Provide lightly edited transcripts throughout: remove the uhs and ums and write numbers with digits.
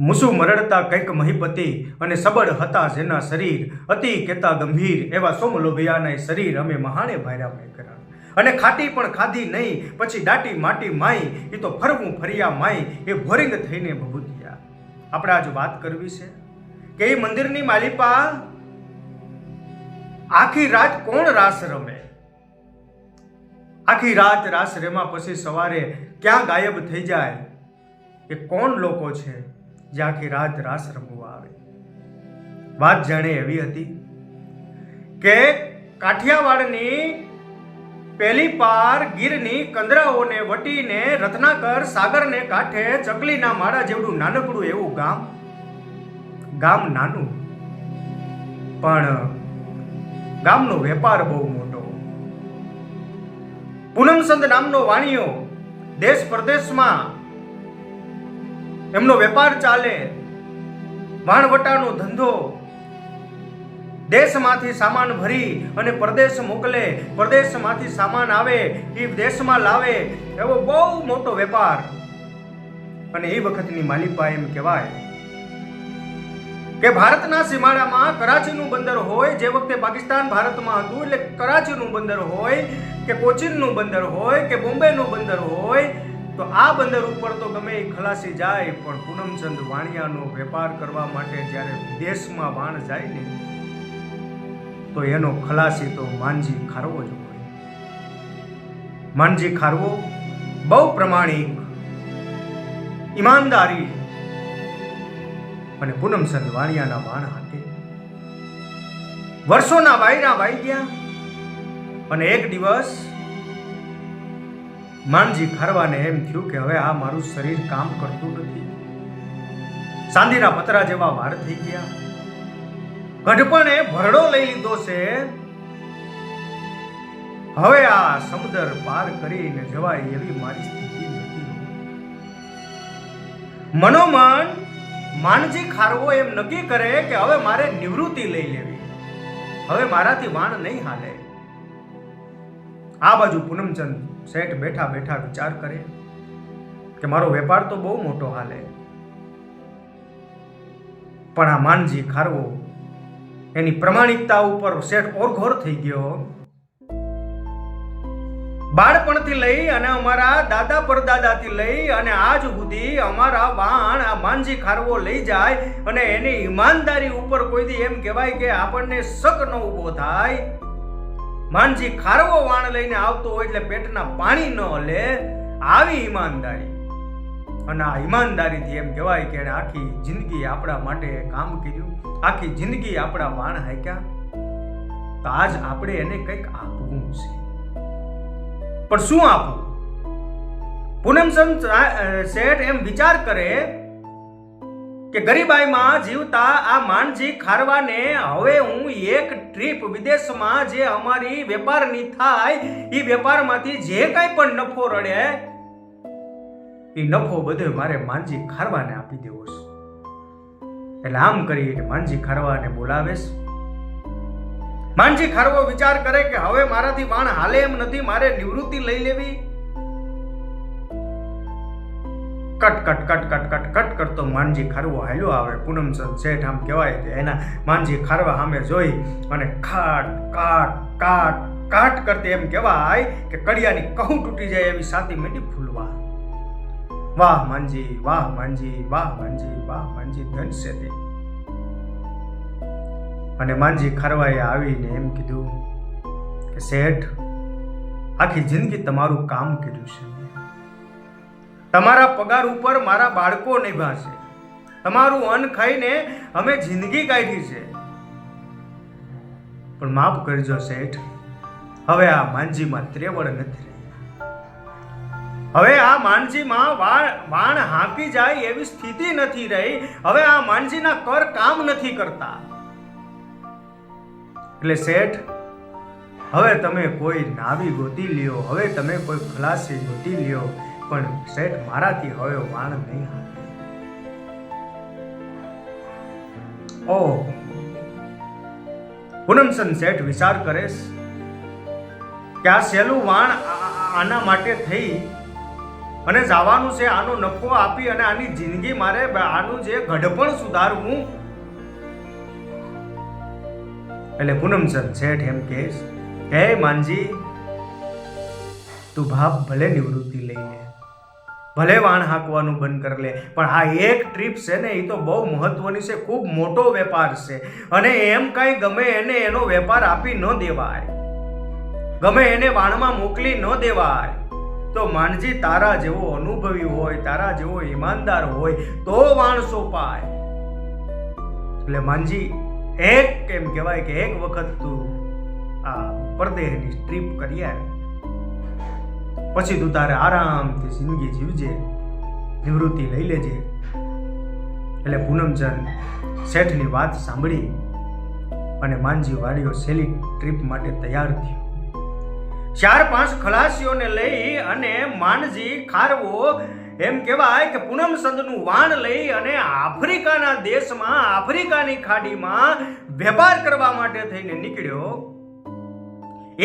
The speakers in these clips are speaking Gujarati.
મૂસુ મરડતા કંઈક મહીપતિ અને સબળ હતા જેના શરીર અતિ કેતા ગંભીર એવા સોમલોભિયાના શરીર અમે મહાણે ભાર્યા મેં કરા અને ખાટી પણ ખાધી નહીં પછી દાટી માટી માઈ એ તો ફરવું ફર્યા માઈ એ ભોરિંગ થઈને ભભૂતિયા. આપણે આજ વાત કરવી છે કે એ મંદિરની માલિપા આખી રાત કોણ રાસ રમે, આખી રાત રાસ રેમાં પછી સવારે ક્યાં ગાયબ થઈ જાય એ કોણ લોકો છે જે આખી રાત રાસ રમવા આવે. વાત જાણે એવી હતી કે કાઠિયાવાડની પહેલી પાર ગીરની કંદરાઓને વટીને રત્નાકર સાગરને કાંઠે ચકલીના માળા જેવડું નાનકડું એવું ગામ નાનું પણ ગામનો વેપાર બહુ મોટો. પૂનમચંદ નામનો વાણિયો દેશ પ્રદેશમાં એમનો વેપાર ચાલે, વાણવટાનો ધંધો, દેશમાંથી સામાન ભરી અને પરદેશ મોકલે, પરદેશમાંથી સામાન આવે એ દેશમાં લાવે, એવો બહુ મોટો વેપાર. અને એ વખતની માલિપા એમ કહેવાય કે ભારતના સીમાડામાં કરાચીનું બંદર હોય, જે વખતે પાકિસ્તાન ભારતમાં હતું એટલે કરાચીનું બંદર હોય કે કોચીનનું બંદર હોય કે બોમ્બેનું બંદર હોય, તો આ બંદર ઉપર તો ગમે એ ખલાસી જાય, પણ પૂનમચંદ વાણિયાનો વેપાર કરવા માટે જ્યારે વિદેશમાં વાણ જાય ને તો એનો ખલાસી તો માનજી ખારવો જ હોય. માનજી ખારવો બહુ પ્રમાણિક, ઈમાનદારી અને પૂનમચંદ વાણિયાના વાણ હાથે વર્ષોના વાયરા વાઈ ગયા. અને એક દિવસ માનજી ખારવાને એમ થયું કે હવે આ મારું શરીર કામ કરતું નથી. ચાંદીના પતરા જેવા વાળ થઈ ગયા, ગઢપણે ભરડો લઈ લીધો છે, હવે આ સમુદ્ર પાર કરીને જવાય એવી મારી સ્થિતિ નથી. મનોમન માનજી ખારવો એમ નક્કી કરે કે હવે મારે નિવૃત્તિ લઈ લેવી, હવે મારાથી વાણ નહીં હાલે. આ બાજુ પૂનમચંદ શેઠ બેઠા બેઠા વિચાર કરે કે મારો વેપાર તો બહુ મોટો હાલે, પણ આ માનજી ખારવો એની પ્રમાણિકતા ઉપર શેઠ ઓરઘોર થઈ ગયો. બાળપણથી લઈ અને અમારા દાદા પરદાદાથી લઈ અને આજ સુધી અમારા વાણ આ માનજી ખારવો લઈ જાય અને એની ઈમાનદારી ઉપર કોઈથી એમ કહેવાય કે આપણને શક ન ઊભો થાય. માનજી ખારવો વાણ લઈને આવતો હોય એટલે પેટના પાણી ન હલે, આવી ઈમાનદારી. અને આ ઈમાનદારીથી એમ કહેવાય કે એને આખી જિંદગી આપણા માટે કામ કર્યું, આખી જિંદગી આપણા વાણ હાક્યા, તો આજ આપણે એને કંઈક આપવું છે. પણ શું આપવું? પૂનમચંદ શેઠ એમ વિચાર કરે કે ગરીબાઈમાં જીવતા આ માનજી ખારવાને હવે હું એક ટ્રીપ વિદેશમાં જે અમારી વેપારની થાય એ વેપારમાંથી જે કાંઈ પણ નફો રડે એ નફો બધો મારે માનજી ખારવાને આપી દેવો છે. એટલે આમ કરી માનજી ખારવાને બોલાવેશ. માનજી ખારવો વિચાર કરે કે હવે મારાથી વાણ હાલે એમ નથી, મારે નિવૃત્તિ લઈ લેવી. Cut cut cut cut cut cut કરતો માનજી ખારવો હાલ્યો આવે. પૂનમચંદ શેઠ આમ કહેવાય કે એના માનજી ખારવા સામે જોઈ અને ખાટ કાટ કાટ કાટ કરતે એમ કહેવાય કે કડિયાની કહું તૂટી જાય એવી છાતી માંડી ફૂલવા. વાહ માનજી, વાહ માનજી, વાહ માનજી, વાહ માનજી, ધન છે તે. અને માનજી ખારવાએ આવીને એમ કીધું કે શેઠ, આખી જિંદગી તમારું કામ કર્યું છે, તમારા પગાર ઉપર મારા બાળકો નિભાશે, તમારું અન્ન ખાઈને અમે જિંદગી કાઢી છે, પણ માફ કરજો શેઠ, હવે આ માનજીમાં ત્રેવડ નથી રહી, હવે આ માનજીમાં વાણ હાંકી જાય એવી સ્થિતિ નથી રહી, હવે આ માનજીના કર કામ નથી કરતા. એટલે શેઠ, હવે તમે કોઈ નાવી ગોતી લ્યો, હવે તમે કોઈ ખલાસી ગોતી લ્યો, પણ શેઠ મારાથી હવે વાણ નહીં હાલે. ઓ પૂનમચંદ શેઠ વિચાર કરેશ કે આ સહેલું વાણ આના માટે થઈ અને જવાનું છે, આનો નફો આપી અને આની જિંદગી મારે આનું જે ઘડપણ સુધારવું. એટલે પૂનમચંદ શેઠ એમ કહે, હે માનજી, તું બાપ ભલે નિવૃત્તિ લઈ લે, ભલે વાણ હાંકવાનું બંધ કરી લે, પણ આ એક ટ્રીપ છે ને એ તો બહુ મહત્વની છે, ખૂબ મોટો વેપાર છે, અને એમ કઈ ગમે એને એનો વેપાર આપી ન દેવાય, ગમે એને વાણમાં મોકલી ન દેવાય. તો માનજી, તારા જેવો અનુભવી હોય, તારા જેવો ઈમાનદાર હોય તો વાણ સોંપાય. એટલે માનજી, એક એમ કહેવાય કે એક વખત તું આ પરદેહની ટ્રીપ કરી આવ, પછી તું તારે આરામથી જિંદગી જીવજે, નિવૃત્તિ લઈ લેજે. એટલે પૂનમચંદ શેઠની વાત સાંભળી અને માનજી વાડીઓ છેલ્લી ટ્રીપ માટે તૈયાર થયો. 4-5 ખલાસીઓને લઈ અને માનજી ખારવો એમ કહેવાય કે પૂનમચંદનું વાણ લઈ અને આફ્રિકાના દેશમાં, આફ્રિકાની ખાડીમાં વેપાર કરવા માટે થઈને નીકળ્યો.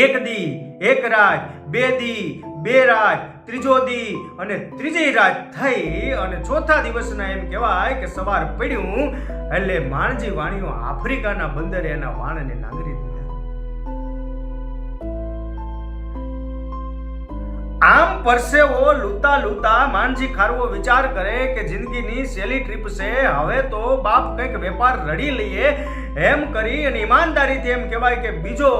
1 દી 1 રાત, 2 દી 2 રાત, ત્રીજો દી અને ત્રીજી રાત થઈ અને ચોથા દિવસના એમ કહેવાય કે સવાર પડ્યું એટલે માણજી વાણીઓ આફ્રિકાના બંદરે એના વાણને નાંગરી દીધા. આમ પરસેવો લૂતા લૂતા માનજી ખારવો વિચાર કરે કે જિંદગીની છેલ્લી ટ્રીપ છે, હવે તો બાપ કંઈક વેપાર રડી લઈએ એમ કરી અને ઈમાનદારીથી એમ કહેવાય કે બીજો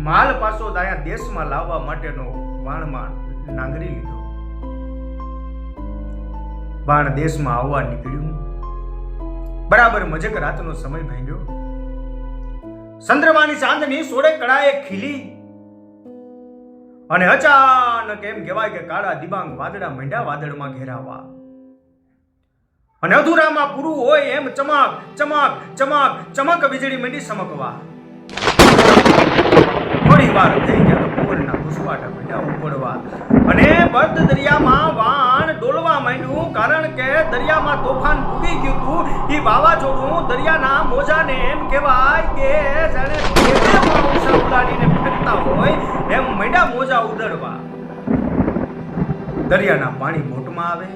માલ પાછો દાયા દેશમાં લાવવા માટેનો વાણમાં નાંગરી લીધો. વાણ દેશમાં આવવા નીકળ્યું. બરાબર મજક રાતનો સમય ભાંગ્યો. ચંદ્રમાની ચાંદની સોળે કળાએ ખીલી અને અચાનક એમ કહેવાય કે કાળા દિબાંગ વાદળા મંડ્યા વાદળમાં ઘેરાવા અને અધૂરામાં પૂરું હોય એમ ચમક ચમક ચમક ચમક વીજળી મંડી ચમકવા. થોડી વાર થઈ ગયા તો પવનના ઘૂસવાટા મંડ્યા ઉપડવા અને બર્દ દરિયામાં વાણ ડોલવા માંડ્યું, કારણ કે દરિયામાં તોફાન ફૂટી ગયું હતું. એ વાવાઝોડું દરિયાના મોજાને એમ કહેવાય કે જાણે ઉડાડીને ફેંકતા હોય એમ મંડ્યા મોજા ઉડડવા. દરિયાના પાણી બોટમાં આવે.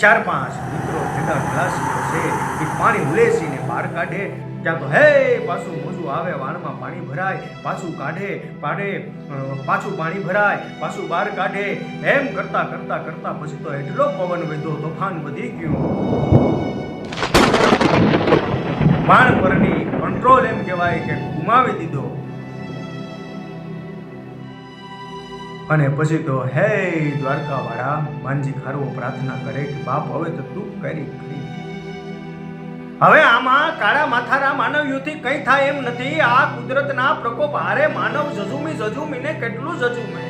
4-5 મિત્રો ભેગા ગ્લાસીઓ છે એ પાણી ઉલેસીને બહાર કાઢે. ત્યાં તો હે પાછું મોજું આવે, વાણમાં પાણી ભરાય, પાછું કાઢે, પાછું પાણી ભરાય, પાછું બહાર કાઢે. એમ કરતા કરતા કરતા પછી તો એટલો પવન વધ્યો, તોફાન વધી ગયું. વાણ પરની કંટ્રોલ એમ કહેવાય કે ગુમાવી દીધો. અને પછી તો હે દ્વારકા વાળા માનજી ખારવો પ્રાર્થના કરે કે બાપ હવે તો તું કરી. હવે આમાં કાળા માથારા માનવયુથી કઈ થાય એમ નથી. આ કુદરતના પ્રકોપ હારે માનવ જજુમીને કેટલું જજુમે.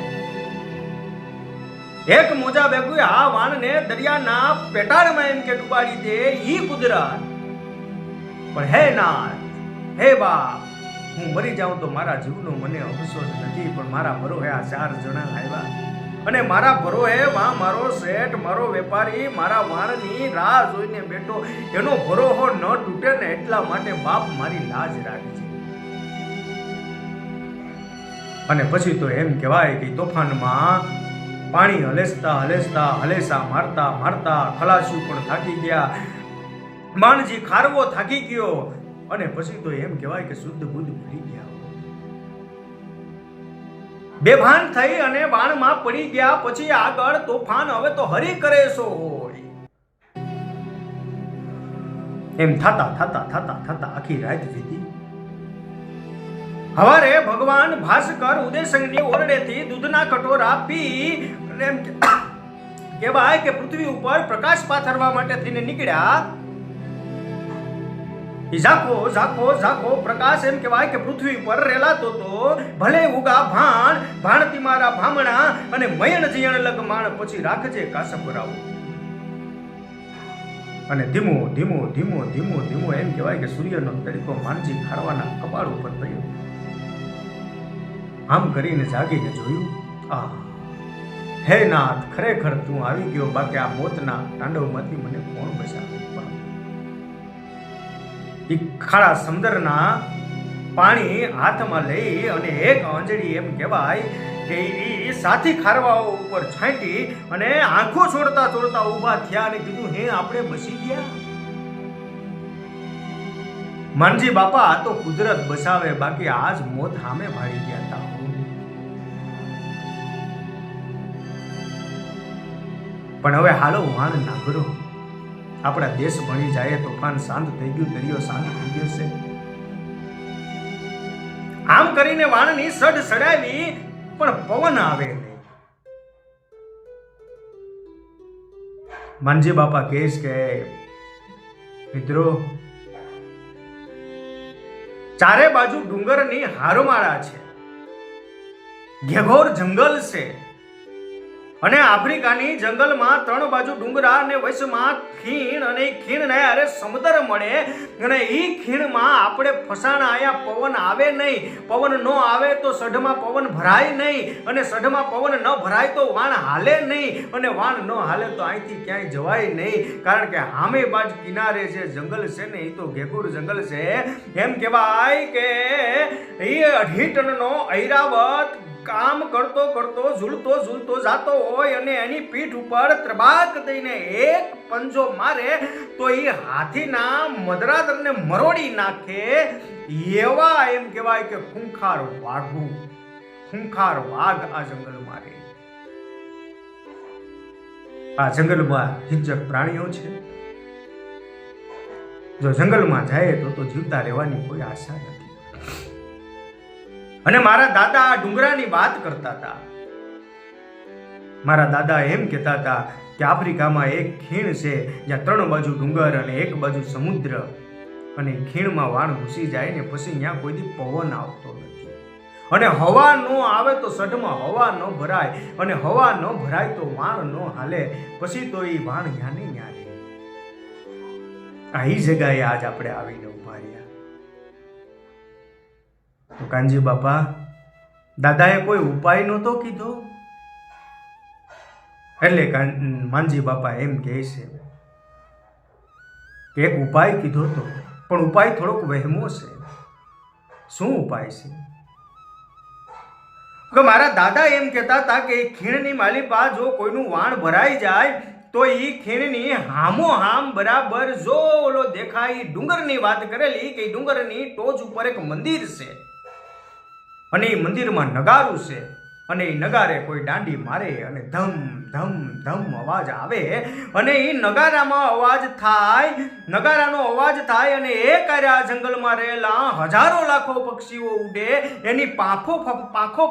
એક મોજા ભેગું આ વાણને દરિયાના પેટાળમાં એમ કે ડૂબાડી દે ઈ કુદરત. પણ હે નાથ, હે બાપ, હું મરી જાઉં તો મારા જીવનો મને અફસોસ નથી, પણ મારા ભરોહે આ 4 જણા આવ્યા અને મારા ભરોહે મારો શેઠ, મારો વેપારી મારા વાણની રાહ જોઈને બેઠો. એનો ભરોહો ન તૂટે ને એટલા માટે બાપ મારી લાજ રાખજે. અને પછી તો એમ કહેવાય કે તોફાનમાં પાણી હલેસતા હલેસતા હલેસા મારતા મારતા ખલાસીઓ પણ થાકી ગયા. માનજી ખારવો થાકી ગયો અને પછી તો એમ કહેવાય કે શુદ્ધ બુદ્ધ ભૂલી ગયા. બેભાન થઈ અને વાણમાં પડી ગયા. પછી આગળ તોફાન હવે તો હરી કરે સો હોય એમ થતા થતા થતા થતા આખી રાત વીતી. હવારે ભગવાન ભાસ્કર ઉદયસંગની ઓરડેથી દૂધના કટોરા પી અને એમ કહેવાય કે પૃથ્વી ઉપર પ્રકાશ પાથરવા માટે થઈને નીકળ્યા. ઝાખો ઝાખો ઝાખો પ્રકાશ એમ કહેવાય કે પૃથ્વી પર રેલાતો તો ભલે ઉગા ભાણતી મારા ભામણા અને મયણ જીયણ લગમાણ પછી રાખજે કાસપરાવ. અને ધીમો ધીમો ધીમો ધીમો ધીમો એમ કહેવાય કે સૂર્યનો તડકો માનજી ખારવાના કપાળ ઉપર પડ્યો. આમ કરીને જાગીને જોયું, આ હે નાથ, ખરેખર તું આવી ગયો, બાકી આ મોતના તાંડવમાંથી મને કોણ બચાવે. ખાડા સમુદ્રના પાણી હાથમાં લઈ અને એક અંજળી એમ કહેવાય કે એ સાથી ખારવાઓ ઉપર છાંટી અને આંખો છોડતા છોડતા ઊભા થયા અને કીધું, હે આપણે બસી ગયા. માનજી બાપા, આ તો કુદરત બસાવે, બાકી આજ મોત સામે ભાળી ગયા હતા. પણ હવે હાલો વાણ નાગરો, આપણા દેશ ભણી જાય, તોફાન શાંત થઈ ગયું, દરિયો શાંત થઈ ગયો છે. આમ કરીને વાણની સડ સડાવી, પણ પવન આવે નહીં. માનજી બાપા કહેશ કે મિત્રો, ચારે બાજુ ડુંગરની હારમાળા છે, ઘેઘોર જંગલ છે, અને આફ્રિકાની જંગલમાં 3 બાજુ ડુંગરા અને વચમાં ખીણ, અને ખીણ ને અરે સમુદ્ર મળે, અને ઈ ખીણમાં આપણે ફસાણા આયા. પવન આવે નહીં, પવન નો આવે તો સઢમાં પવન ભરાય નહીં, અને સઢમાં પવન ન ભરાય તો વાણ હાલે નહીં, અને વાણ ન હાલે તો અહીંથી ક્યાંય જવાય નહીં. કારણ કે સામે બાજુ કિનારે જે જંગલ છે ને, એ તો ઘેઘોર જંગલ છે. એમ કહેવાય કે એ 2.5 ટનનો ઐરાવત કામ કરતો કરતો ઝૂલતો ઝૂલતો જાતો હોય, અને એની પીઠ ઉપર ત્રબાક દઈને એક પંજો મારે તો એ હાથીના મદરાદરને મરોડી નાખે. એવા એમ કહેવાય કે ખૂંખાર વાઘ આ જંગલમાં રહે. આ જંગલમાં હિંસક પ્રાણીઓ છે. જો જંગલમાં જાય તો જીવતા રહેવાની કોઈ આશા નથી. અને મારા દાદા આ ડુંગરાની વાત કરતા હતા. મારા દાદા એમ કહેતા હતા કે આફ્રિકામાં એક ખીણ છે, જ્યાં 3 બાજુ ડુંગર અને 1 બાજુ સમુદ્ર, અને ખીણમાં વાણ ઘૂસી જાય ને પછી ત્યાં કોઈ દી પવન આવતો નથી, અને હવા ન આવે તો સઢમાં હવા ન ભરાય, અને હવા ન ભરાય તો વાણ ન હાલે, પછી તો એ વાણ ત્યાં ને ત્યાં રહે. આ જગ્યાએ આજ આપણે આવીને ઉભા રહ્યા. તો કાનજી બાપા, દાદાએ કોઈ ઉપાય નહોતો કીધો. એટલે માનજી બાપા એમ કહે છે કે એક ઉપાય કીધો તો, પણ ઉપાય થોડોક વહેમો છે. શું ઉપાય છે? કે મારા દાદા એમ કહેતા હતા કે ખીણની માલિપા જો કોઈનું વાણ ભરાઈ જાય તો એ ખીણની હામો હામ બરાબર જો ઓલો દેખાય, ડુંગરની વાત કરેલી કે ડુંગરની ટોચ ઉપર એક મંદિર છે, અને એ મંદિરમાં નગારું છે, અને એ નગારે કોઈ દાંડી મારે અને ધમ ધમ ધમ અવાજ આવે, અને એ નગારામાં અવાજ થાય, નગારાનો અવાજ થાય, અને એક આ જંગલમાં રહેલા હજારો લાખો પક્ષીઓ ઉડે, એની પાંખો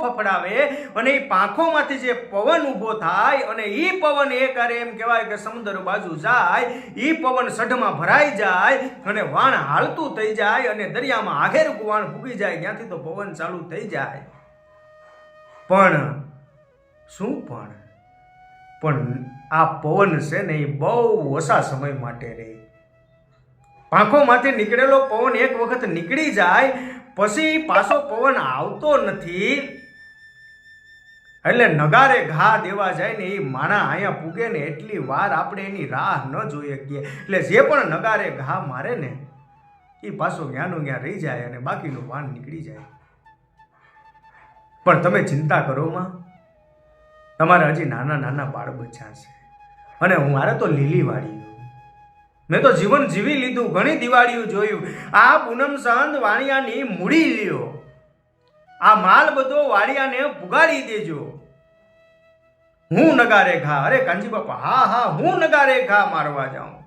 ફફડાવે, અને એ પાંખોમાંથી જે પવન ઊભો થાય, અને એ પવન એક એમ કહેવાય કે સમુદ્ર બાજુ જાય, એ પવન સઢમાં ભરાઈ જાય, અને વાણ હાલતું થઈ જાય, અને દરિયામાં આઘેર વાણ ફૂગી જાય, ત્યાંથી તો પવન ચાલુ થઈ જાય. પણ શું પણ આ પવન છે ને એ બહુ ઓછા સમય માટે રહે. પાંખોમાંથી નીકળેલો પવન એક વખત નીકળી જાય પછી પાછો પવન આવતો નથી. એટલે નગારે ઘા દેવા જાય ને એ માણા અહીંયા પૂગે ને એટલી વાર આપણે એની રાહ ન જોઈ શકીએ. એટલે જે પણ નગારે ઘા મારે ને એ પાછો જ્ઞાનો જ્ઞાન રહી જાય અને બાકીનું વાન નીકળી જાય. પણ તમે ચિંતા કરો માં, તમારે હજી નાના નાના બાળ બચ્ચા છે, અને મારે તો લીલી વાડીઓ, મેં તો જીવન જીવી લીધું, ઘણી દિવાળીઓ જોયું. આ પૂનમ સંત વાણિયાની મૂડી લ્યો, આ માલ બધો વાડિયાને પુગાડી દેજો. હું નગારે ઘા, અરે કાનજી બાપા, હા હું નગારે ઘા મારવા જાઉં,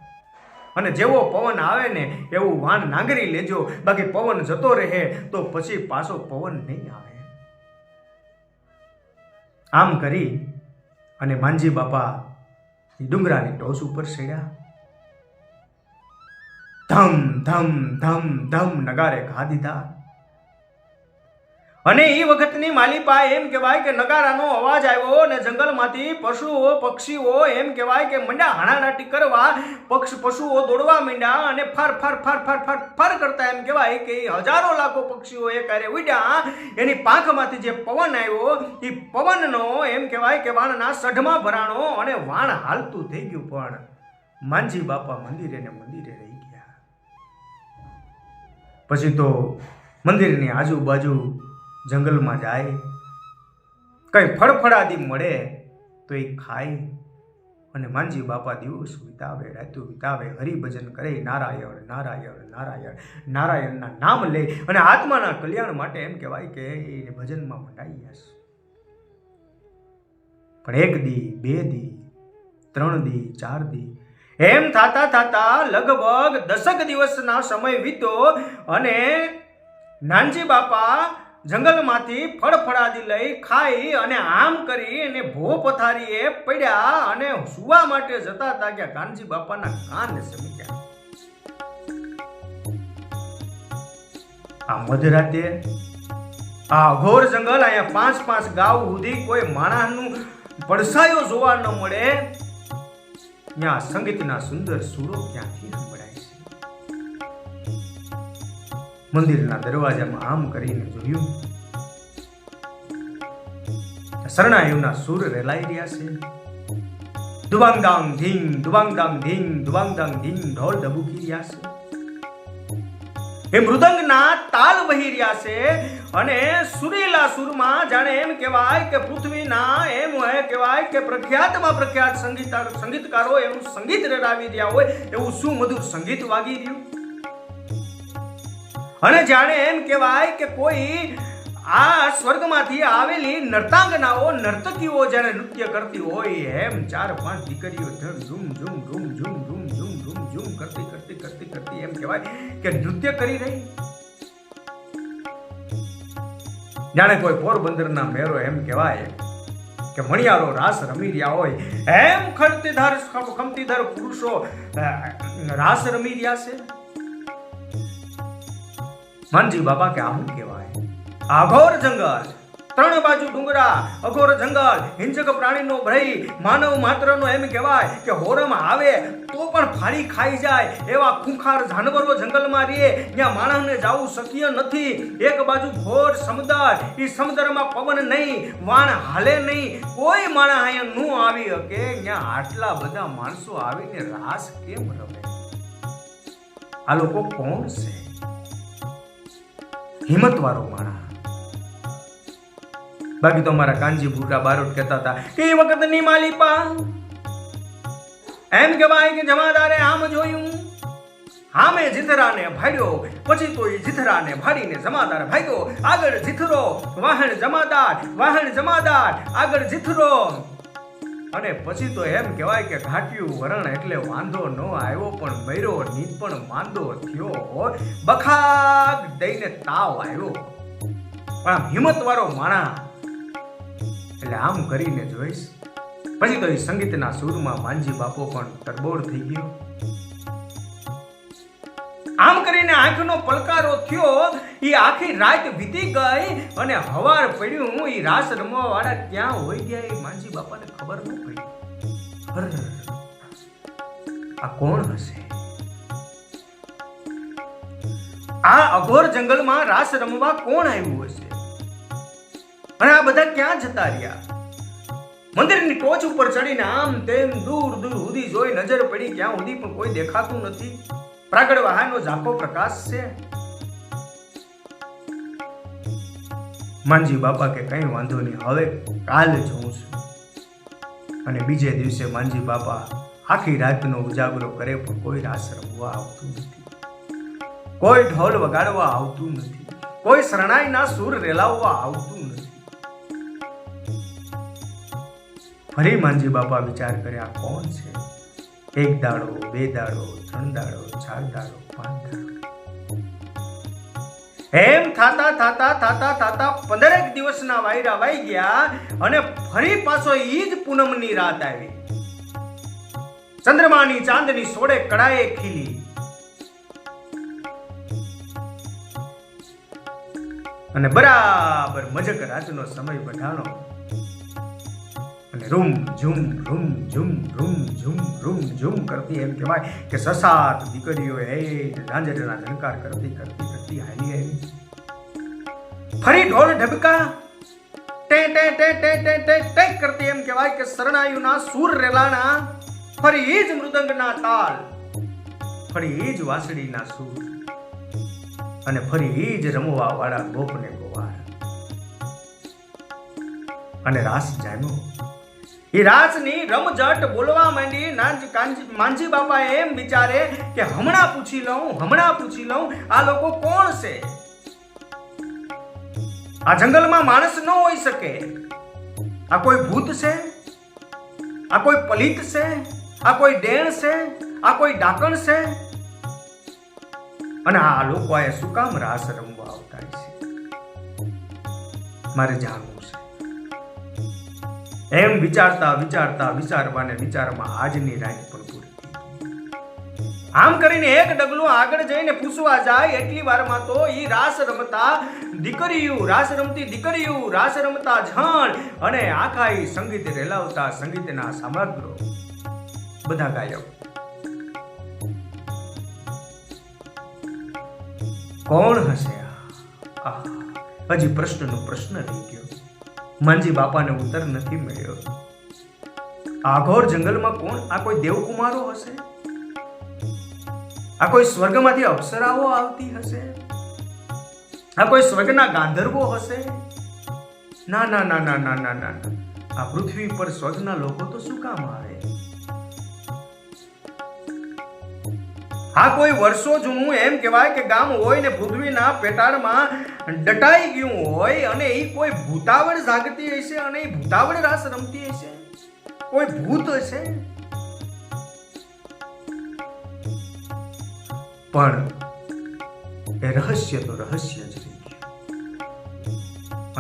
અને જેવો પવન આવે ને એવું વાન નાંગરી લેજો, બાકી પવન જતો રહે તો પછી પાછો પવન નહીં આવે. આમ કરી અને માનજી બાપા ડુંગરાની ટોચ ઉપર ચડ્યા. ધમ ધમ ધમ ધમ નગારે ઘા દીધા. અને એ વખતની માલિપા એમ કહેવાય કે નગારાનો અવાજ આવ્યો અને જંગલમાંથી પશુઓ પક્ષીઓ એમ કહેવાય કે મંડ્યા હાણાનાટી કરવા. પશુઓ દોડવા માંડ્યા અને ફર ફર ફર ફર ફર ફર કરતા એમ કહેવાય કે હજારો લાખો પક્ષીઓ એકારે ઉડ્યા. એની પાંખમાંથી જે પવન આવ્યો એ પવનનો એમ કહેવાય કે વાણના સઢમાં ભરાણો અને વાણ હાલતું થઈ ગયું. પણ માનજી બાપા મંદિરે ને મંદિરે રહી ગયા. પછી તો મંદિરની આજુબાજુ જંગલમાં જાય કઈ ફળફળાદી મળે તો એ ખાય અને માનજી બાપા દિવસ વિતાવે, રાતું વિતાવે, હરિભજન કરે, નારાયણ નારાયણ નારાયણ નારાયણના નામ લે અને આત્માના કલ્યાણ માટે એમ કહેવાય કે એ ભજનમાં મંડાઈ ગયા છે. પણ 1 દી 2 દી 3 દી 4 દી એમ થાતા થાતા લગભગ 10 દિવસના સમય વીત્યો અને નાનજી બાપા જંગલમાંથી ફળફળાદી લઈ ખાઈ અને આમ કરી અને ભો પથારીએ પડ્યા અને સુવા માટે જતા હતા કે કાનજી બાપાના કાન સમી ગયા. આ મધરાતે આ અઘોર જંગલ અહીંયા 5 ગાવ સુધી કોઈ માણસનું પડસાયો જોવા ન મળે. ત્યાં સંગીતના સુંદર સુરો ક્યાંથી સંભળાય છે. મંદિરના દરવાજામાં આમ કરીને જોયું, શરણાઈઓના સુર રેલાઈ રહ્યા છે. દુબાંગ Dang Dhing દુબાંગ Dang Dhing દુબાંગ Dang Dhing ઢોલ ડબુકી રહ્યા છે. એ મૃદંગના તાલ વહી રહ્યા છે અને સુરીલા સુરમાં જાણે એમ કહેવાય કે પૃથ્વીના એમ કહેવાય કે પ્રખ્યાતમાં પ્રખ્યાત સંગીતકારો એનું સંગીત રડાવી રહ્યા હોય એવું સુમધુર સંગીત વાગી રહ્યું. અને જાણે એમ કહેવાય કે કોઈ આ સ્વર્ગમાંથી આવેલી નર્તાંગનાઓ નર્તકીઓ જ્યારે નૃત્ય કરતી હોય એમ 4-5 દીકરીઓ zoom zoom room zoom room zoom room zoom કરતી એમ કહેવાય કે નૃત્ય કરી રહી. જાણે કોઈ પોરબંદરના મેરો એમ કહેવાય કે મણિયારો રાસ રમી રહ્યા હોય એમ ખમતીધાર પુરુષો રાસ રમી રહ્યા છે. માનજી બાપા કે આવું કહેવાય અઘોર જંગલ, 3 બાજુ ડુંગરા, અઘોર જંગલ, હિંસક પ્રાણીનો ભય, માનવ માત્રનો એમ કહેવાય કે હોરમ આવે તો પણ ફાડી ખાઈ જાય એવા ખૂંખાર જાનવરો જંગલમાં રહે. ત્યાં માણસને જવું શક્ય નથી. એક બાજુ ઘોર સમુદ્ર, એ સમુદ્રમાં પવન નહીં, વાણ હાલે નહીં, કોઈ માણસ અહીંયા નું આવી શકે. ત્યાં આટલા બધા માણસો આવીને રાસ કેમ રમે? આ લોકો કોણ છે? હિંમત વાળો માણસ. બાકી તો અમારા કાનજી બુટા બારોટ કહેતા હતા કે એ વખત ની માલિપા એમ કહેવાય કે જમાદારે આમ જોયું, આમે જીથરાને ભાડ્યો, પછી તો એ જીથરાને ભાડીને જમાદાર ભાગ્યો. આગળ જીથરો, વાહણ જમાદાર, આગળ જીથરો. અને પછી તો એમ કહેવાય કે ઘાટ્યું વરણ એટલે વાંધો ન આવ્યો પણ મર્યો ની પણ માંદો થયો, બખાક દઈને તાવ આવ્યો. પણ આમ હિંમત વાળો માણા એટલે આમ કરીને જોઈશ. પછી તો એ સંગીતના સૂરમાં માનજી બાપો પણ તરબોળ થઈ ગયો. આમ કરીને આંખનો પલકારો થયો. એ આખી રાત વીતી ગઈ અને હવાર પડ્યું. એ રાસ રમવા વાળા ક્યાં હોઈ ગયા એ માનજી બાપાને ખબર ન પડી. આ કોણ હશે? આ અઘોર જંગલમાં રાસ રમવા કોણ આવ્યું હશે? અને આ બધા ક્યાં જતા રહ્યા? મંદિરની ટોચ ઉપર ચડીને આમ તેમ દૂર સુધી જોઈ નજર પડી, ક્યાં સુધી પણ કોઈ દેખાતું નથી. પ્રાગળ વાહનો ઝાંખો પ્રકાશ છે. માનજી બાપા કે કઈ વાંધો નહીં, હવે કાલ જોઉં છું. અને બીજે દિવસે માનજી બાપા આખી રાતનો ઉજાગરો કરે પણ કોઈ રાસ રમવા આવતું નથી, કોઈ ઢોલ વગાડવા આવતું નથી, કોઈ શરણાઈના સૂર રેલાવવા આવતું નથી. ફરી માનજી બાપા વિચાર કરે આ કોણ છે? 1 દાડો, 2 દાડો, 3 દાડો, 4 દાડો, 5 દાડો એમ થાતા 15 દિવસના વાયરા વાઈ ગયા અને ફરી પાછો ઈ જ પૂનમની રાત આવી. ચંદ્રમાની ચાંદની સોડે કડાએ ખીલી અને બરાબર મજક રાતનો સમય બધાનો. અને room zoom room zoom room zoom room zoom કરતી એમ કહેવાય કે 6-7 દીકરીઓ એ ઝાંઝરના ઝણકાર કરતી હાલી આવી. ફરી ઢોલ ઢબકા ટે ટે ટે ટે ટે ટે ટે કરતી એમ કહેવાય કે શરણાઈઓના સૂર રેલાણા. ફરી એ જ મૃદંગના તાલ, ફરી એ જ વાંસળીના સૂર અને ફરી એ જ રમવા વાળા ગોપને ગોવાળ. અને રાસ જામ્યો. એ રાસની રમઝટ બોલવા માંડી. માંજી બાપા એમ વિચારે કે હમણાં પૂછી લઉં આ લોકો કોણ છે? આ જંગલમાં માણસ ન હોઈ શકે. આ કોઈ ભૂત છે? આ કોઈ પલિત છે? આ કોઈ ડેણ છે? આ કોઈ ડાકણ છે? અને આ લોકો આ શું કામ રાસ રમવા આવતા છે? મારે જાણવું છે. એમ વિચારવામાં આજની રાત પણ પૂરી થઈ. આમ કરીને એક ડગલું આગળ જઈને પૂછવા જાય એટલી વારમાં તો ઈ રાસ રમતી દીકરીઓ રાસ રમતા જણ અને આખા ઈ સંગીત રેલાવતા સંગીતના સામગ્રો બધા ગાયબ. કોણ હશે આ? હજી પ્રશ્ન રહી ગયો. માંજી બાપાને ઉત્તર નથી મળ્યો. આ ઘોર જંગલમાં કોણ? આ કોઈ દેવકુમારો હશે? આ કોઈ સ્વર્ગમાંથી અપ્સરાઓ આવતી હશે? આ કોઈ સ્વર્ગના ગાંધર્વો હશે? ના. આ પૃથ્વી પર સ્વર્ગના લોકો તો શું કામ આવે? આ કોઈ વર્ષો જૂનું એમ કહેવાય કે ગામ હોય ને પૃથ્વીના પેટાળમાં દટાઈ ગયું હોય અને એ કોઈ ભૂતાવળ જાગતી હશે અને એ ભૂતાવળ રાસ રમતી હશે. કોઈ ભૂત હશે. પણ એ રહસ્ય તો રહસ્ય જ રહી ગયું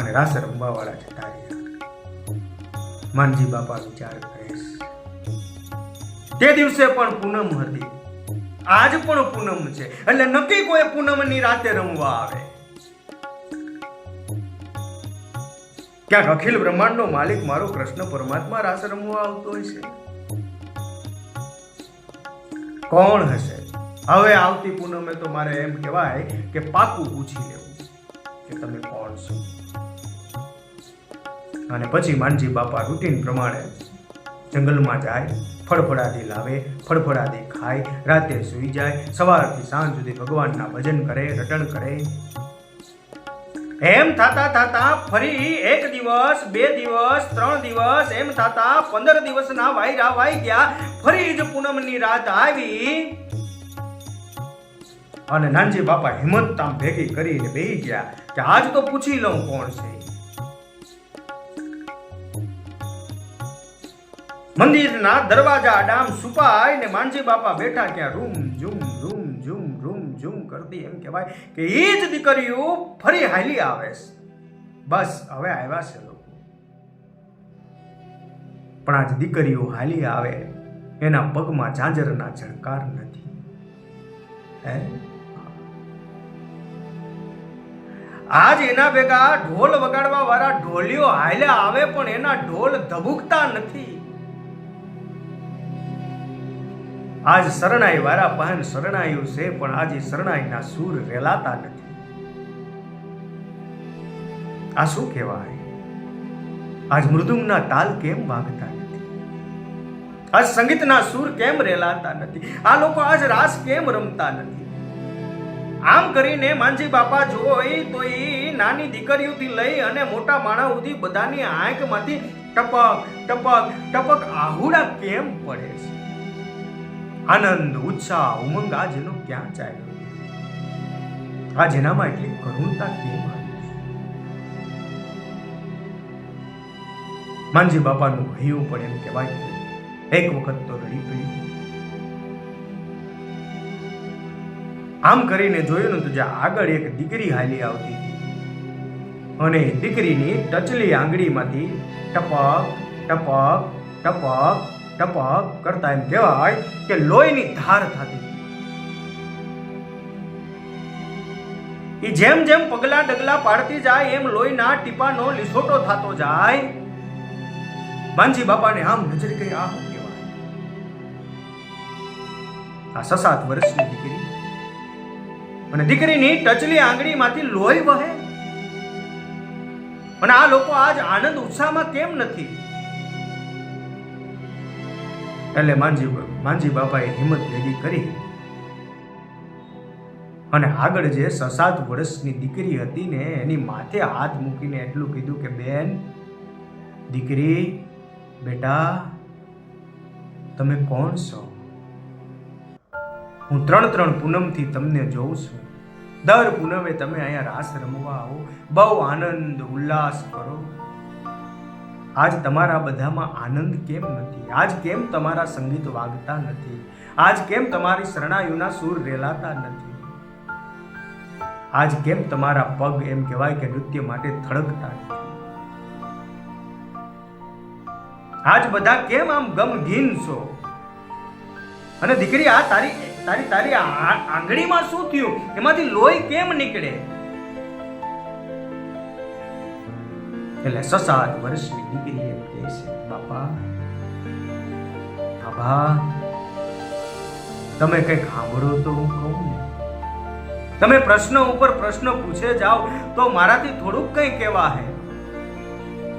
અને રાસ રમવા વાળા જતા રહ્યા. માનજી બાપા વિચાર કરે છે. તે દિવસે પણ પૂનમ હતી. આજ પણ પૂનમ છે એટલે નક્કી કોઈ પૂનમની રાતે રમવા આવે. ક્યાંક અખિલ બ્રહ્માંડનો માલિક મારો કૃષ્ણ પરમાત્મા રાસ રમવા આવતો હશે. કોણ હશે? હવે આવતી પૂનમે તો મારે એમ કહેવાય કે પાકું પૂછી લેવું કે તમે કોણ છો. અને પછી માનજી બાપા રૂટીન પ્રમાણે જંગલમાં જાય, ફળફળાદી લાવે, ફળફળાદી ખાય, રાતે સૂઈ જાય, સવારથી સાંજ સુધી ભગવાનના ભજન કરે, રટણ કરે. એમ થતા ફરી 1 દિવસ, 2 દિવસ, 3 દિવસ એમ થતા 15 દિવસના વાયરા વાઈ ગયા. ફરી જ પૂનમની રાત આવી અને નાનજી બાપા હિંમત તામ ભેગી કરીને બેહી ગયા કે આજ તો પૂછી લઉં કોણ છે. મંદિરના દરવાજા આડામ સુપાય ને માંજી બાપા બેઠા ત્યાં રૂમ ઝૂમ કરતી. એમ કહેવાય કે એ જ દીકરીઓ ફરી હાલી આવે છે. બસ હવે આવ્યા છે લોકો. પણ આજ દીકરીઓ હાલી આવે એના પગમાં ઝાંઝરના ઝણકાર નથી. આજ એના ભેગા ઢોલ વગાડવા વાળા ઢોલિયો હાલ્યા આવે પણ એના ઢોલ ધબુકતા નથી. આજ શરણાઈ વાળા પહન શરણાયું છે પણ આજે શરણાઈના સૂર રેલાતા નથી. આ શું કહેવાય? આજ મૃદુંગના તાલ કેમ વાગતા નથી? આજ સંગીતના સૂર કેમ રેલાતા નથી? આ લોકો આજ રાસ કેમ રમતા નથી? આમ કરીને માંજી બાપા જોઈ તો એ નાની દીકરીઓથી લઈ અને મોટા માણસ સુધી બધાની આંખમાંથી ટપક આહુડા કેમ પડે છે? આનંદ, ઉત્સાહ, ઉમંગ આ જેનો ક્યાં ચાલ્યો? આ જેનામાં એટલી કરુણતા કેમ આવી? માંજી બાપાનું હૈયું પણ એમ કહેવાય એક વખત તો રડી પડ્યું. આમ કરીને જોયું ને તો જે આગળ એક દીકરી હાલી આવતી અને દીકરીની ટચલી આંગળીમાંથી ટપક કરતા એમ કહેવાય કે લોહીની ધાર થતી. એ જેમ પગલા ડગલા પાડતી જાય એમ લોહીના ટીપાનો લીસોટો થતો જાય. માંજી બાપાને આમ નજર કરી આ શું કહેવાય? આ 6-7 વર્ષની દીકરી અને દીકરીની ટચલી આંગળીમાંથી લોહી વહે અને આ લોકો આજ આનંદ ઉત્સાહમાં કેમ નથી? એટલે માંજી બાપાએ હિંમત ભેગી કરી અને આગળ જે 6-7 વર્ષની દીકરી હતી ને એની માથે હાથ મૂકીને એટલું કીધું કે બેન દીકરી, બેટા, તમે કોણ છો? હું 3 પૂનમથી તમને જોઉં છું. દર પૂનમે તમે અહીંયા રાસ રમવા આવો, બહુ આનંદ ઉલ્લાસ કરો. આજ તમારા બધામાં આનંદ કેમ નથી? આજ કેમ તમારા સંગીત વાગતા નથી? આજ કેમ તમારી શરણાઈઓના સૂર રેલાતા નથી? આજ કેમ તમારા પગ એમ કહેવાય કે નૃત્ય માટે થડકતા નથી? આજ બધા કેમ આમ ગમગીન છો? અને દીકરી, આ તારી આંગળીમાં શું થયું? એમાંથી લોહી કેમ નીકળે? એટલે 6-7 વર્ષની દીકરી એમ કહે છે, બાપા, તમે કઈક સાંભળો તો હું કહું ને. તમે પ્રશ્ન ઉપર પ્રશ્ન પૂછે જાઓ તો મારાથી થોડુંક કઈ કહેવા હે.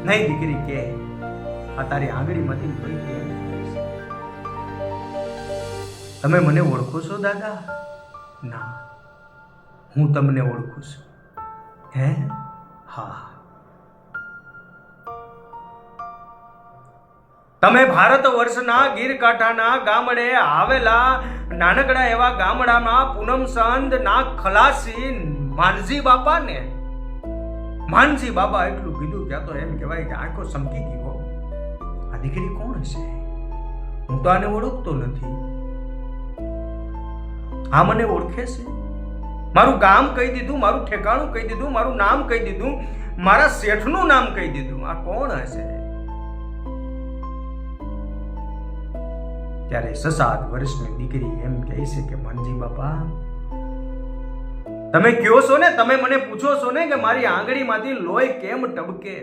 નહીં દીકરી, કે આ તારી આંગળીમાંથી લોહી કેમ? તમે મને ઓળખો છો દાદા? ના, હું તમને ઓળખું છું. હે? હા. તમે ભારત વર્ષના ગીર કાંઠાના ગામડે આવેલા નાનકડા એવા ગામડામાં પૂનમ સંત ના ખલાસી માનજી બાપા ને. માનજી બાપા એટલું કીધું કે તો એમ કહેવાય કે આંખો સમકી ગઈ હો. આ દીકરી કોણ હશે? હું તો આને ઓળખતો નથી. આ મને ઓળખે છે? મારું ગામ કહી દીધું, મારું ઠેકાણું કહી દીધું, મારું નામ કહી દીધું, મારા શેઠનું નામ કહી દીધું. આ કોણ હશે? ત્યારે 6-7 વર્ષની દીકરી એમ કહે છે કે માનજી બાપા, તમે કયો છો ને, તમે મને પૂછો છો ને કે મારી આંગળીમાંથી લોહી કેમ ટબકે,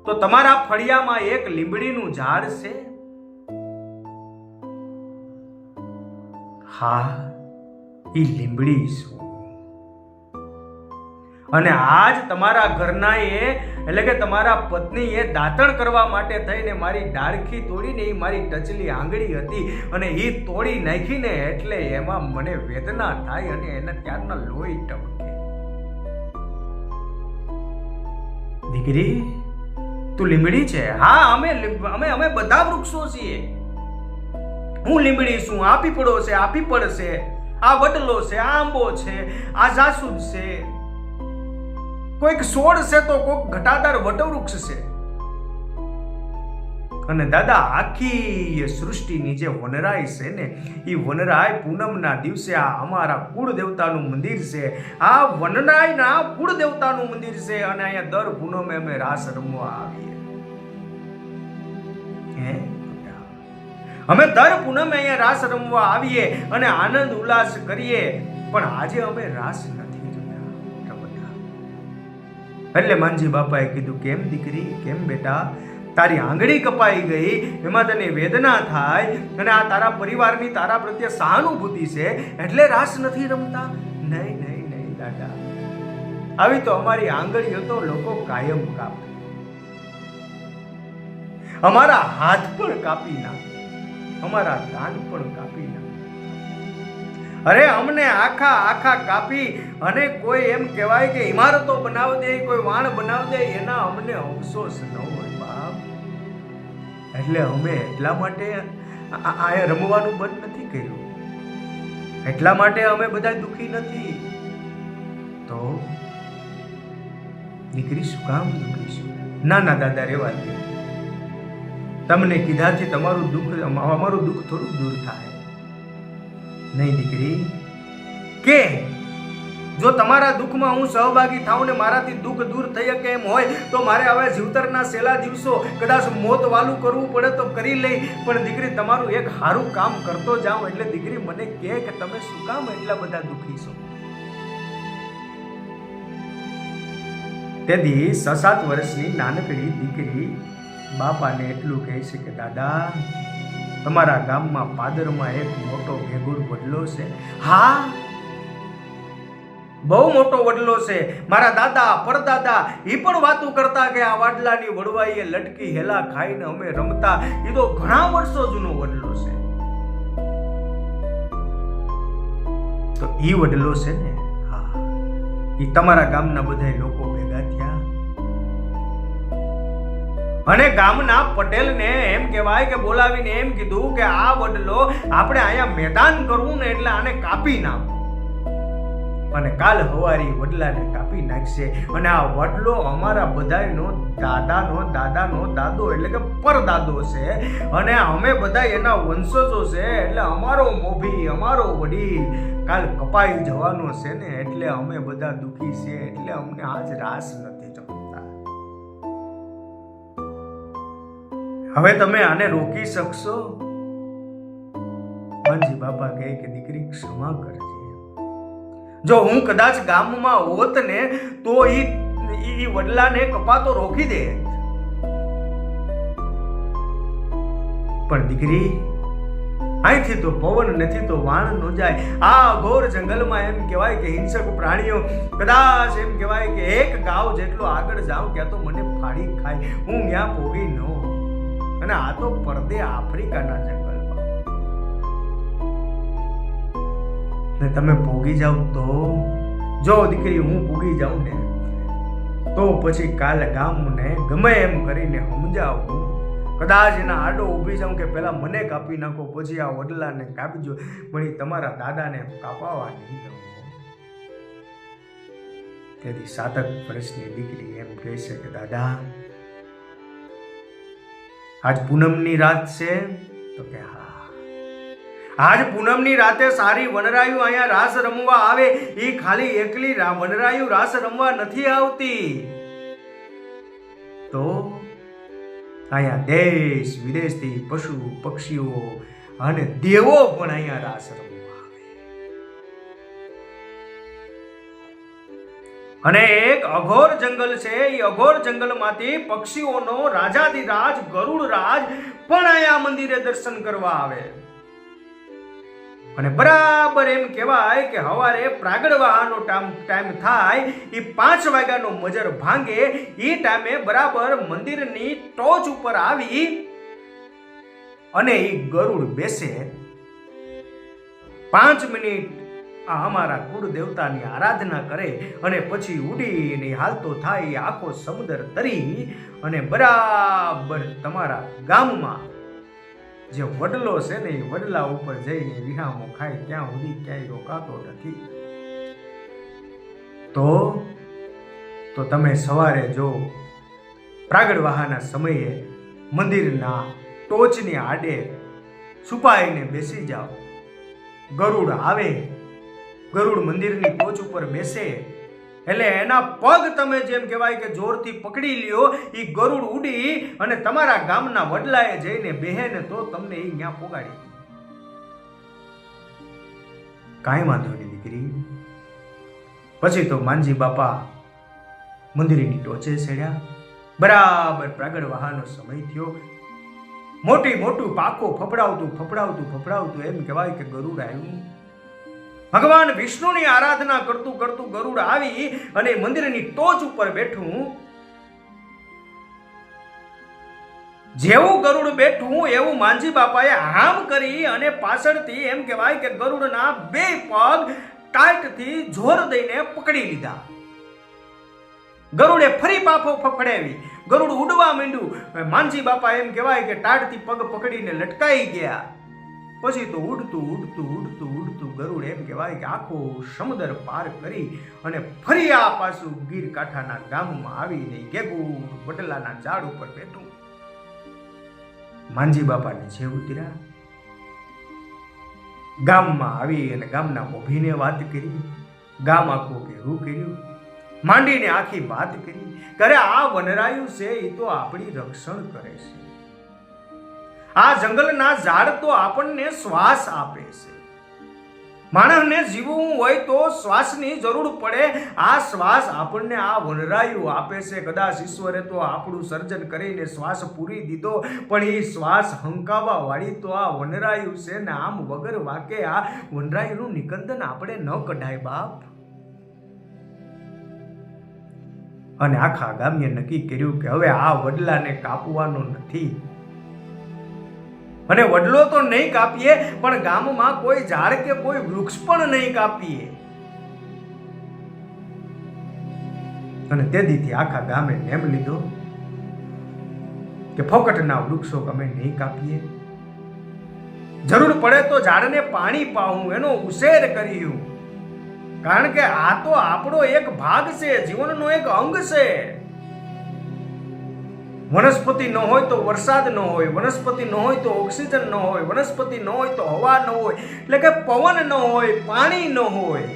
તો તમારા ફળિયામાં એક લીંબડીનું ઝાડ છે. હા, ઈ લીંબડી છું. અને આજ તમારા ઘરના એટલે કે તમારા પત્નીએ દાંતણ કરવા માટે થઈને મારી ડાળખી તોડીને એ મારી ટચલી આંગળી હતી અને એ તોડી નાખીને એટલે એમાં મને વેદના થાય અને એના ત્યારના લોહી ટપકે. દીકરી, તું લીંબડી છે? હા, અમે બધા વૃક્ષો છીએ. હું લીંબડી છું, આ પીપળો છે, આ પીપળ છે, આ વડલો છે, આ આંબો છે, આ જાસૂદ છે, કોઈક છોડ છે તો કોઈક ઘટાદાર વટવૃક્ષ છે. અને દાદા, આખી સૃષ્ટિની જે વનરાય છે ને, એ વનરાય પૂનમના દિવસે આ અમારા કુળ દેવતાનું મંદિર છે. આ વનરાયના કુળ દેવતાનું મંદિર છે અને અહીંયા દર પૂનમે અમે રાસ રમવા આવીએ. અમે દર પૂનમે અહીંયા રાસ રમવા આવીએ અને આનંદ ઉલ્લાસ કરીએ. પણ આજે અમે રાસ નથી રમતા. એટલે માનજી બાપાએ કીધું, કેમ દીકરી, કેમ બેટા, તારી આંગળી કપાઈ ગઈ, એમાં તને વેદના થાય અને આ તારા પરિવારની તારા પ્રત્યે સહાનુભૂતિ છે એટલે રાસ નથી રમતા? નહીં નહીં નહીં દાદા, આવી તો અમારી આંગળીઓ તો લોકો કાયમ કાપે, અમારા હાથ પણ કાપી નાખે, અમારા કાન પણ કાપી નાખે. અરે અમને આખા કાપી અને કોઈ એમ કહેવાય કે ઇમારતો બનાવી દે, કોઈ વાણ બનાવી દે, એના અમને અફસોસ ન હોય બાપ. એટલે અમે એટલા માટે આ રમવાનું બંધ નથી કર્યું, એટલા માટે અમે બધા દુખી નથી. તો દીકરી, શું કામ દુખી છું? ના ના દાદા, રહેવા દે. તમને કીધાથી તમારું દુઃખ, અમારું દુઃખ થોડું દૂર થાય. નહીં દીકરી, કે જો તમારા દુઃખમાં હું સહભાગી થાઉં ને મારાથી દુઃખ દૂર થઈ શકે એમ હોય તો મારે હવે જીવતરના છેલ્લા દિવસો કદાચ મોત વાલું કરવું પડે તો કરી લઈ. પણ દીકરી, તમારું એક સારું કામ કરતો જાઉં એટલે દીકરી મને કહે કે તમે શું કામ એટલા બધા દુઃખી છો? તેથી 6-7 વર્ષની નાનકડી દીકરી બાપાને એટલું કહે છે કે દાદા, તમારા ગામમાં પાદરમાં એક મોટો ભેગુર વડલો છે. હા, બહુ મોટો વડલો છે. મારા દાદા પરદાદા એ પણ વાતું કરતા કે આ વાડલાની વડવાઈએ લટકી હેલા ખાઈને અમે રમતા. એ તો ઘણા વર્ષો જૂનો વડલો છે. તો એ વડલો છે ને, હા, એ તમારા ગામના બધા લોકો ભેગા થયા અને ગામના પટેલને એમ કહેવાય કે બોલાવીને એમ કીધું કે આ વડલો આપણે અહીંયા મેદાન કરવું ને એટલે આને કાપી નાખો અને કાલ હવારી વડલાને કાપી નાખશે અને આ વડલો અમારા બધાનો દાદો એટલે કે પરદાદો છે અને અમે બધા એના વંશજો છે એટલે અમારો મોભી અમારો વડીલ કાલ કપાઈ જવાનો છે ને એટલે અમે બધા દુખી છે એટલે અમને આજ રાસ નથી જમતા. હવે તમે આને રોકી શકશો? માનજી બાપા કહે કે દીકરી ક્ષમા કરજે. જો હું કદાચ ગામમાં હોત ને તો ઈ વડલાને કપાતો રોકી દે, પણ દીકરી અહીંથી તો પવન નથી તો વાણ ન જાય. આ ઘોર જંગલમાં એમ કહેવાય કે હિંસક પ્રાણીઓ કદાચ એમ કહેવાય કે એક ગાવ જેટલો આગળ જાઉં ક્યાં તો મને ફાડી ખાય, હું ત્યાં પોગી ન. અને આ તો પરદે આફ્રિકાના જંગલમાં ને તમે પોગી જાવ તો, જો દીકરી હું પોગી જાઉં ને તો પછી કાલે ગામને ગમે એમ કરીને સમજાવું, કદાચ એના આડો ઊભી જાઉં કે પહેલા મને કાપી નાખો પછી આ વડલાને કાપીજો, પણ એ તમારા દાદાને કાપાવા નહીં દઉં. તેથી 7 વર્ષની દીકરી એમ કહે છે કે દાદા આજ પૂનમની રાત છે? તો કે હા, આજ પૂનમની રાતે સારી વનરાયુ અહીંયા રાસ રમવા આવે. એ ખાલી એકલી વનરાયુ રાસ રમવા નથી આવતી, તો અહીંયા દેશ વિદેશથી પશુ પક્ષીઓ અને દેવો પણ અહીંયા રાસ રમવા આવે. અને એક અઘોર જંગલ છે, એ અઘોર જંગલમાંથી પક્ષીઓનો રાજાધિરાજ ગરુડ રાજ પણ અહીંયા મંદિરે દર્શન કરવા આવે. અને બરાબર એમ કહેવાય કે હવારે પ્રાગડવાહાનો ટાઈમ થાય, એ 5 વાગ્યાનો મજર ભાંગે, એ ટાઈમે બરાબર મંદિરની ટોચ ઉપર આવી અને એ ગરુડ બેસે. 5 મિનિટ અમારા કુળ દેવતાની આરાધના કરે અને પછી ઉડીને હાલતો થાય આખો સમુદ્ર તરી અને બરાબર તમારા ગામમાં જે વડલો છે ને એ વડલા ઉપર જઈને વિહામો ખાય, ત્યાં સુધી ક્યાંય રોકાતો નથી. તો તમે સવારે જો પ્રાગડવાહાના સમયે મંદિરના ટોચની આડે છુપાઈને બેસી જાઓ, ગરુડ આવે, ગરુડ મંદિરની ટોચ ઉપર બેસે એટલે એના પગ તમે જેમ કહેવાય કે જોરથી પકડી લ્યો, એ ગરુડ ઉડી અને તમારા ગામના વડલાએ જઈને બેહે ને તો તમને એ ત્યાં પોગાડી. કાંઈ વાંધો નહીં દીકરી. પછી તો માનજી બાપા મંદિરની ટોચે ચડ્યા. બરાબર પ્રાગડવાહાનો સમય થયો. મોટું પાખો ફફડાવતું એમ કહેવાય કે ગરુડ આવ્યું. ભગવાન વિષ્ણુની આરાધના કરતું ગરુડ આવી અને મંદિરની ટોચ ઉપર બેઠું. જેવું ગરુડ બેઠું એવું માનજી બાપાએ હામ કરી અને પાછળથી એમ કહેવાય કે ગરુડના 2 પગ ટાઈટથી જોર દઈને પકડી લીધા. ગરુડે ફરી પાફો ફફડાવી, ગરુડ ઉડવા માંડ્યું. માનજી બાપા એમ કહેવાય કે ટાઈટથી પગ પકડીને લટકાઈ ગયા. પછી તો ઉડતું ગરુડ એમ કહેવાય કે આખો સમુદ્ર પાર કરી અને ફરી આ પાછું ગીર કાંઠાના ગામમાં આવીને ગેગુડ વડલાના ઝાડ ઉપર બેઠું. માનજી બાપાને જે ઉતર્યા, ગામમાં આવી અને ગામના મોભીને વાત કરી, ગામ આખું ભેગું કર્યું, માંડીને આખી વાત કરી. કરે આ વનરાયુ છે એ તો આપણી રક્ષણ કરે છે. આ જંગલના ઝાડ તો આપણને શ્વાસ આપે છે. માણસને જીવવું હોય તો શ્વાસની જરૂર પડે. આ શ્વાસ આપણને આ વનરાયુ આપે છે. કદાચ ઈશ્વરે તો આપણું સર્જન કરીને શ્વાસ પૂરી દીધો, પણ એ શ્વાસ હંકાવા વાળી તો આ વનરાયુ છે ને. આમ વગર વાકે આ વનરાયુનું નિકંદન આપણે ન કઢાય બાપ. અને આખા ગામે નક્કી કર્યું કે હવે આ વડલાને કાપવાનો નથી. અને વડલો તો નહીં કાપીએ, પણ ગામમાં કોઈ ઝાડ કે કોઈ વૃક્ષ પણ નહીં કાપીએ. અને તેથી આખા ગામે નેમ લીધો કે ફોકટના વૃક્ષો અમે નહીં કાપીએ? જરૂર પડે તો ઝાડને પાણી પાવું, એનો ઉછેર કર્યું, કારણ કે આ તો આપણો એક ભાગ છે, જીવનનો એક અંગ છે. વનસ્પતિ ન હોય તો વરસાદ ન હોય, વનસ્પતિ ન હોય તો ઓક્સિજન ન હોય, વનસ્પતિ ન હોય તો હવા ન હોય, એટલે કે પવન ન હોય, પાણી ન હોય.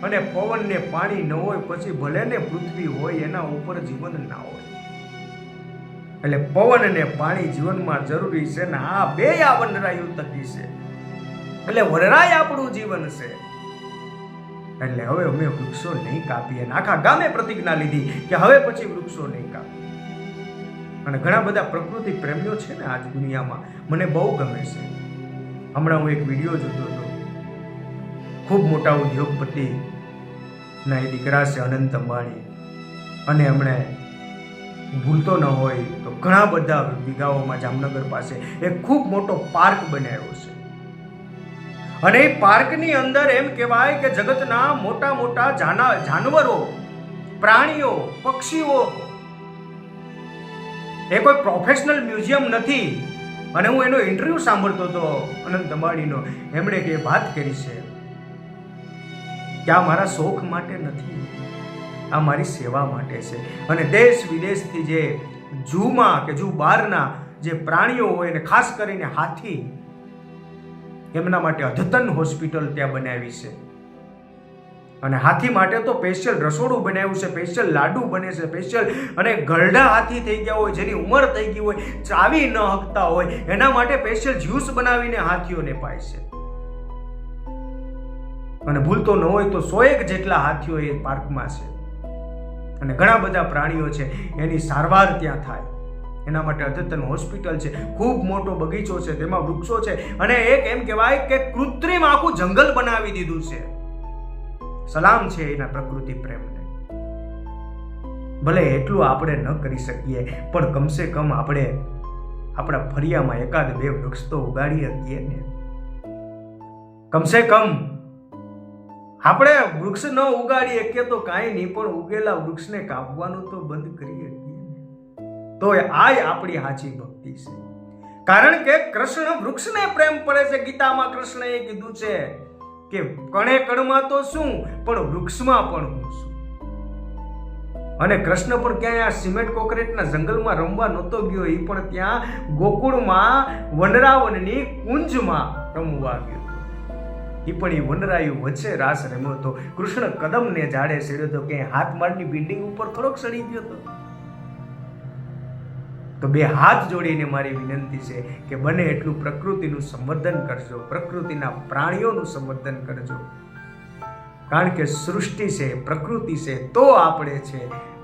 અને પવન ને પાણી ન હોય પછી ભલે ને પૃથ્વી હોય, એના ઉપર જીવન ના હોય. એટલે પવન અને પાણી જીવનમાં જરૂરી છે ને આ બે આ વનરાયુ તકી છે. એટલે વનરાય આપણું જીવન છે. એટલે હવે અમે વૃક્ષો નહીં કાપીએ. આખા ગામે પ્રતિજ્ઞા લીધી કે હવે પછી વૃક્ષો નહીં કાપીએ. અને ઘણા બધા પ્રકૃતિ પ્રેમીઓ છે ને આજ દુનિયામાં, મને બહુ ગમે છે. હમણાં હું એક વિડીયો જોતો હતો, ખૂબ મોટા ઉદ્યોગપતિ ના એ દીકરા છે અનંત અંબાણી, અને એમણે ભૂલતો ન હોય તો ઘણા બધા વીઘાઓમાં જામનગર પાસે એક ખૂબ મોટો પાર્ક બનાવ્યો છે. અને એ પાર્કની અંદર એમ કહેવાય કે જગતના મોટા મોટા જાનવરો, પ્રાણીઓ, પક્ષીઓ, એ કોઈ પ્રોફેશનલ મ્યુઝિયમ નથી. અને હું એનો ઇન્ટરવ્યુ સાંભળતો હતો અનંત અંબાણીનો. એમણે કે વાત કરી છે કે આ મારા શોખ માટે નથી, આ મારી સેવા માટે છે. અને દેશ વિદેશથી જે ઝૂમાં કે ઝૂ બહારના જે પ્રાણીઓ હોય, ને ખાસ કરીને હાથી, એમના માટે અદ્યતન હોસ્પિટલ ત્યાં બનાવી છે. અને હાથી માટે તો સ્પેશિયલ રસોડું બનાવ્યું છે, સ્પેશિયલ લાડુ બને છે, સ્પેશિયલ. અને ગરડા હાથી થઈ ગયા હોય, જેની ઉંમર થઈ ગઈ હોય, ચાવી ન હકતા હોય, એના માટે સ્પેશિયલ જ્યુસ બનાવીને હાથીઓને પાય છે. અને ભૂલતો ન હોય તો 101 જેટલા હાથીઓ એ પાર્કમાં છે. અને ઘણા બધા પ્રાણીઓ છે, એની સારવાર ત્યાં થાય, એના માટે અદ્યતન હોસ્પિટલ છે, ખૂબ મોટો બગીચો છે, તેમાં વૃક્ષો છે. અને એક એમ કહેવાય કે કૃત્રિમ આખું જંગલ બનાવી દીધું છે. સલામ છે એના પ્રકૃતિ પ્રેમને. ભલે એટલું આપણે ન કરી શકીએ, પણ કમસે કમ આપણે આપણા ફળિયામાં એકાદ બે વૃક્ષ તો ઉગાડી શકીએ ને. કમસે કમ આપણે વૃક્ષ ન ઉગાડી શકીએ તો કાંઈ નહીં, પણ ઉગેલા વૃક્ષને કાપવાનું તો બંધ કરી શકીએ ને. તો આ આપણી સાચી ભક્તિ છે. કારણ કે કૃષ્ણ વૃક્ષને પ્રેમ પડે છે. ગીતામાં કૃષ્ણએ કીધું છે કે કણે કણમાં તો શું, પણ વૃક્ષમાં પણ હું છું. અને કૃષ્ણ પણ ક્યાંય આ સિમેન્ટ કોન્ક્રીટના જંગલમાં રમવા નહોતો ગયો, એ પણ ત્યાં ગોકુળમાં વનરાવનની કુંજમાં રમવા ગયો. એ પણ એ વનરાયુ વચ્ચે રાસ રમ્યો હતો. કૃષ્ણ કદમને ઝાડે ચડ્યો હતો, ક્યાંય હાથમાળની બિલ્ડિંગ ઉપર થોડોક ચડી ગયો હતો. તો બે હાથ જોડીને મારી વિનંતી છે કે બને એટલું પ્રકૃતિનું સંવર્ધન કરજો, પ્રકૃતિના પ્રાણીઓનું સંવર્ધન કરજો. કારણ કે સૃષ્ટિ છે, પ્રકૃતિ છે તો આપણે છે,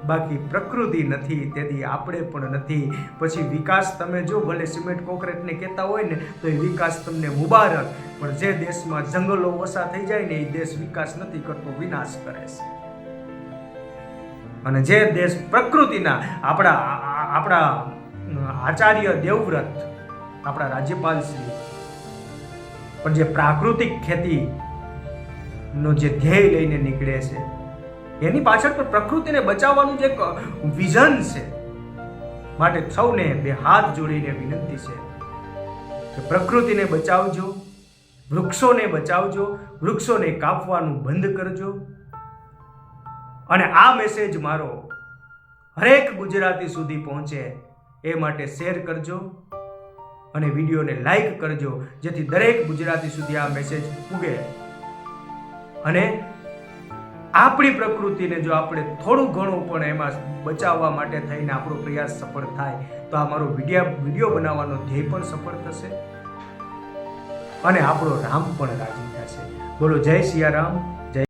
બાકી પ્રકૃતિ નથી તેથી આપણે પણ નથી. પછી વિકાસ તમે જો ભલે સિમેન્ટ કોન્ક્રીટને કહેતા હોય ને તો એ વિકાસ તમને મુબારક, પણ જે દેશમાં જંગલો ઓછા થઈ જાય ને એ દેશ વિકાસ નથી કરતો, વિનાશ કરે છે. અને જે દેશ પ્રકૃતિના આપણા આચાર્ય દેવવ્રત, આપણા રાજ્યપાલ શ્રી પણ જે પ્રાકૃતિક ખેતી નો જે ધ્યેય લઈને નીકળે છે, એની પાછળ પણ પ્રકૃતિને બચાવવાનું જે વિઝન છે. માટે સૌને બે હાથ જોડીને વિનંતી છે કે પ્રકૃતિને બચાવજો, વૃક્ષોને બચાવજો, વૃક્ષોને કાપવાનું બંધ કરજો. અને આ મેસેજ મારો હરેક ગુજરાતી સુધી પહોંચે એ માટે શેર કરજો અને વિડીયોને લાઈક કરજો, જેથી દરેક ગુજરાતી સુધી આ મેસેજ પૂગે. અને આપણી પ્રકૃતિને જો આપણે થોડું ઘણું પણ એમાં બચાવવા માટે થઈને આપણો પ્રયાસ સફળ થાય તો આ મારો વિડીયો બનાવવાનો ધ્યેય પણ સફળ થશે અને આપણો રામ પણ રાજી થશે. બોલો જય સિયારામ.